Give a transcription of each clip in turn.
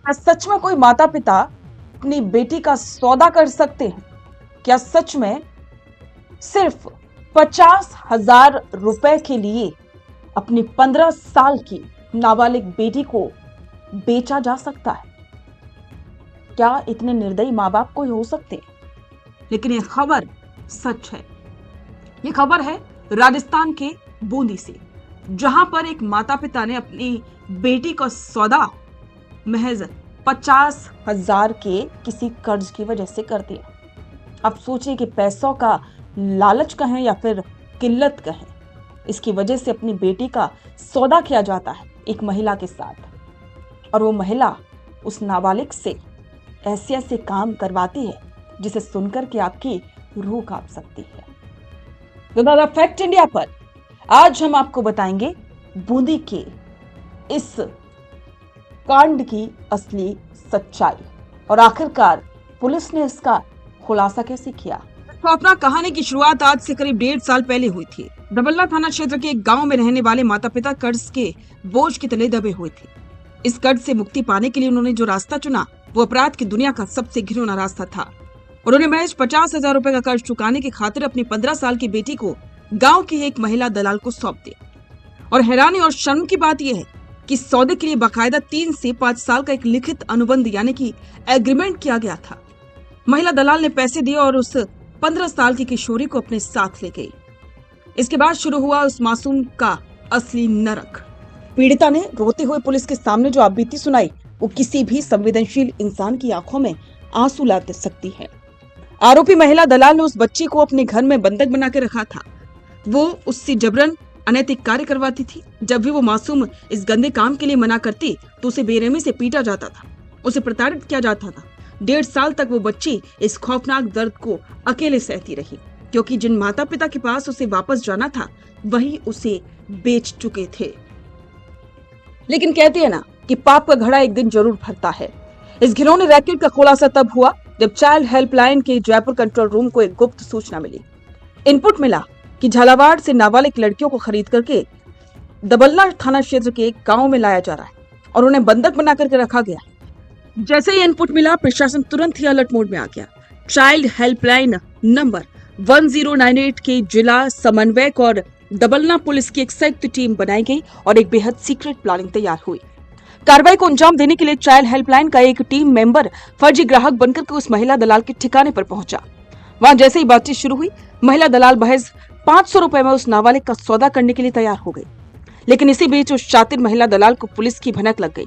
क्या सच में कोई माता पिता अपनी बेटी का सौदा कर सकते हैं? क्या सच में सिर्फ 50,000 रुपए के लिए अपनी 15 साल की नाबालिग बेटी को बेचा जा सकता है? क्या इतने निर्दयी माँ बाप कोई हो सकते हैं? लेकिन यह खबर सच है। यह खबर है राजस्थान के बूंदी से, जहां पर एक माता पिता ने अपनी बेटी का सौदा महज 50,000 के किसी कर्ज की वजह से कर दिया। अब सोचिए कि पैसों का लालच कहें या फिर किल्लत कहें, इसकी वजह से अपनी बेटी का सौदा किया जाता है एक महिला के साथ, और वो महिला उस नाबालिग से ऐसे ऐसे काम करवाती है जिसे सुनकर के आपकी रूह कांप सकती है। तो दादा फैक्ट इंडिया पर आज हम आपको बताएंगे बूंदी के इस कांड की असली सच्चाई, और आखिरकार पुलिस ने इसका खुलासा कैसे किया। तो अपना कहानी की शुरुआत आज से करीब 1.5 साल पहले हुई थी। दबल्ला थाना क्षेत्र के एक गांव में रहने वाले माता पिता कर्ज के बोझ के तले दबे हुए थे। इस कर्ज से मुक्ति पाने के लिए उन्होंने जो रास्ता चुना वो अपराध की दुनिया का सबसे घिनौना रास्ता था। उन्होंने महज 50,000 रुपए का कर्ज चुकाने की खातिर अपनी 15 साल की बेटी को गाँव की एक महिला दलाल को सौंप दिया। और हैरानी और शर्म की बात यह है कि सौदे के लिए बाकायदा 3 से 5 साल का एक लिखित अनुबंध यानी कि एग्रीमेंट किया गया था। महिला दलाल ने पैसे दिए और उस 15 साल की किशोरी को अपने साथ ले गई। इसके बाद शुरू हुआ उस मासूम का असली नरक। पीड़िता ने रोते हुए पुलिस के सामने जो आपबीती सुनाई वो किसी भी संवेदनशील इंसान की आंखों में आंसू ला सकती है। आरोपी महिला दलाल ने उस बच्ची को अपने घर में बंधक बना के रखा था। वो उससे जबरन अनैतिक कार्य करवाती थी। जब भी वो मासूम इस गंदे काम के लिए मना करती तो उसे बेरहमी से पीटा जाता था, उसे प्रताड़ित किया जाता था। 1.5 साल तक वो बच्ची इस खौफनाक दर्द को अकेले सहती रही, क्योंकि जिन माता पिता के पास उसे वापस जाना था वही उसे बेच चुके थे। लेकिन कहते हैं ना कि पाप का घड़ा एक दिन जरूर भरता है। इस घिनौने रैकेट का खुलासा तब हुआ जब चाइल्ड हेल्पलाइन के जयपुर कंट्रोल रूम को एक गुप्त सूचना मिली। इनपुट मिला कि झालावाड़ से नाबालिग लड़कियों को खरीद करके दबल्ला थाना क्षेत्र के एक गांव में लाया जा रहा है और उन्हें बंधक बना करके रखा गया। जैसे ही इनपुट मिला प्रशासन तुरंत ही अलर्ट मोड में आ गया। चाइल्ड हेल्पलाइन नंबर 1098 के जिला समन्वयक और दबल्ला पुलिस की एक संयुक्त टीम बनाई गई और एक बेहद सीक्रेट प्लानिंग तैयार हुई। कार्रवाई को अंजाम देने के लिए चाइल्ड हेल्पलाइन का एक टीम मेंबर फर्जी ग्राहक बनकर के उस महिला दलाल के ठिकाने पर पहुंचा। वहां जैसे ही बातचीत शुरू हुई, महिला दलाल महज 500 रुपए में उस नाबालिग का सौदा करने के लिए तैयार हो गई। लेकिन इसी बीच उस शातिर महिला दलाल को पुलिस की भनक लग गई।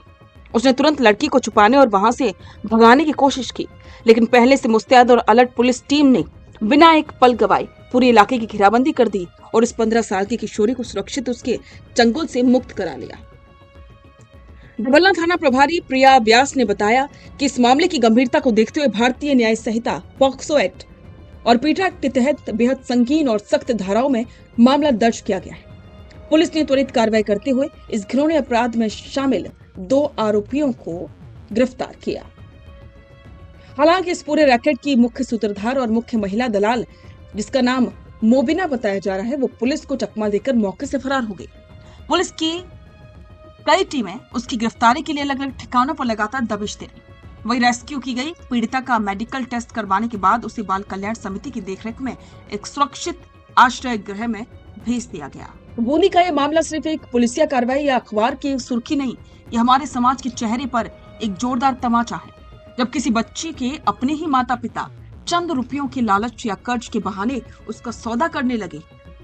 उसने तुरंत लड़की को छुपाने और वहां से भगाने की कोशिश की, लेकिन पहले से मुस्तैद और अलर्ट पुलिस टीम ने बिना एक पल गवाए पूरे इलाके की घेराबंदी कर दी और इस 15 साल की किशोरी को सुरक्षित उसके चंगुल से मुक्त करा लिया। दबल्ला थाना प्रभारी प्रिया व्यास ने बताया कि इस मामले की गंभीरता को देखते हुए भारतीय न्याय संहिता, पॉक्सो एक्ट और पीटा के तहत बेहद संगीन और सख्त धाराओं में मामला दर्ज किया गया है। पुलिस ने त्वरित कार्रवाई करते हुए इस घिनौने अपराध में शामिल 2 आरोपियों को गिरफ्तार किया। हालांकि इस पूरे रैकेट की मुख्य सूत्रधार और मुख्य महिला दलाल, जिसका नाम मोबिना बताया जा रहा है, वो पुलिस को चकमा देकर मौके से फरार हो गई। पुलिस की कई टीमें उसकी गिरफ्तारी के लिए अलग अलग ठिकानों पर लगातार दबिश दे रही। वही रेस्क्यू की गई पीड़िता का मेडिकल टेस्ट करवाने के बाद उसे बाल कल्याण समिति की देखरेख में एक सुरक्षित आश्रय गृह में भेज दिया गया। बूंदी का यह मामला सिर्फ एक पुलिसिया कार्रवाई या अखबार की सुर्खी नहीं, यह हमारे समाज के चेहरे पर एक जोरदार तमाचा है। जब किसी बच्ची के अपने ही माता पिता चंद रुपयों के लालच या कर्ज के बहाने उसका सौदा करने लगे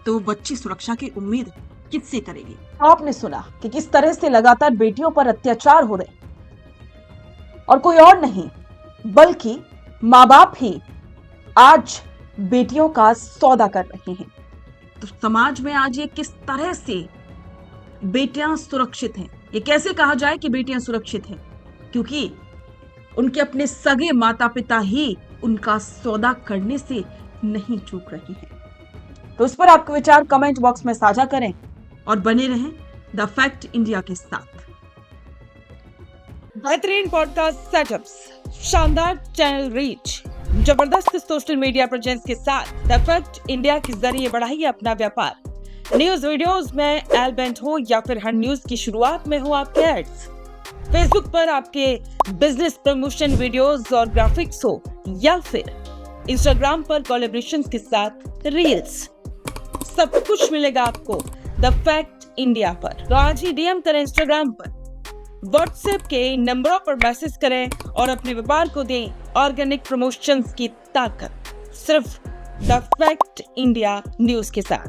तो वो बच्ची सुरक्षा की उम्मीद किससे करेगी। आपने सुना कि किस तरह से लगातार बेटियों पर अत्याचार हो रहे, और कोई और नहीं बल्कि माँ बाप ही आज बेटियों का सौदा कर रहे हैं। तो समाज में आज ये किस तरह से बेटियां सुरक्षित हैं? ये कैसे कहा जाए कि बेटियां सुरक्षित हैं? क्योंकि उनके अपने सगे माता पिता ही उनका सौदा करने से नहीं चूक रही हैं। तो उस पर आपके विचार कमेंट बॉक्स में साझा करें और बने रहें द फैक्ट इंडिया के साथ। बेहतरीन पॉडकास्ट सेटअप्स, शानदार चैनल रीच, जबरदस्त सोशल मीडिया प्रेजेंस के साथ द फैक्ट इंडिया के जरिए बढ़ाइए अपना व्यापार। न्यूज वीडियोस में एल बेंट हो या फिर हर न्यूज की शुरुआत में हो आपके एड्स। फेसबुक पर आपके बिजनेस प्रमोशन वीडियोस और ग्राफिक्स हो या फिर इंस्टाग्राम पर कोलैबोरेशंस के साथ रील्स, सब कुछ मिलेगा आपको द फैक्ट इंडिया पर। तो आज ही डीएम करें इंस्टाग्राम पर, व्हाट्सएप के नंबरों पर मैसेज करें और अपने व्यापार को दें ऑर्गेनिक प्रमोशंस की ताकत, सिर्फ द फैक्ट इंडिया न्यूज के साथ।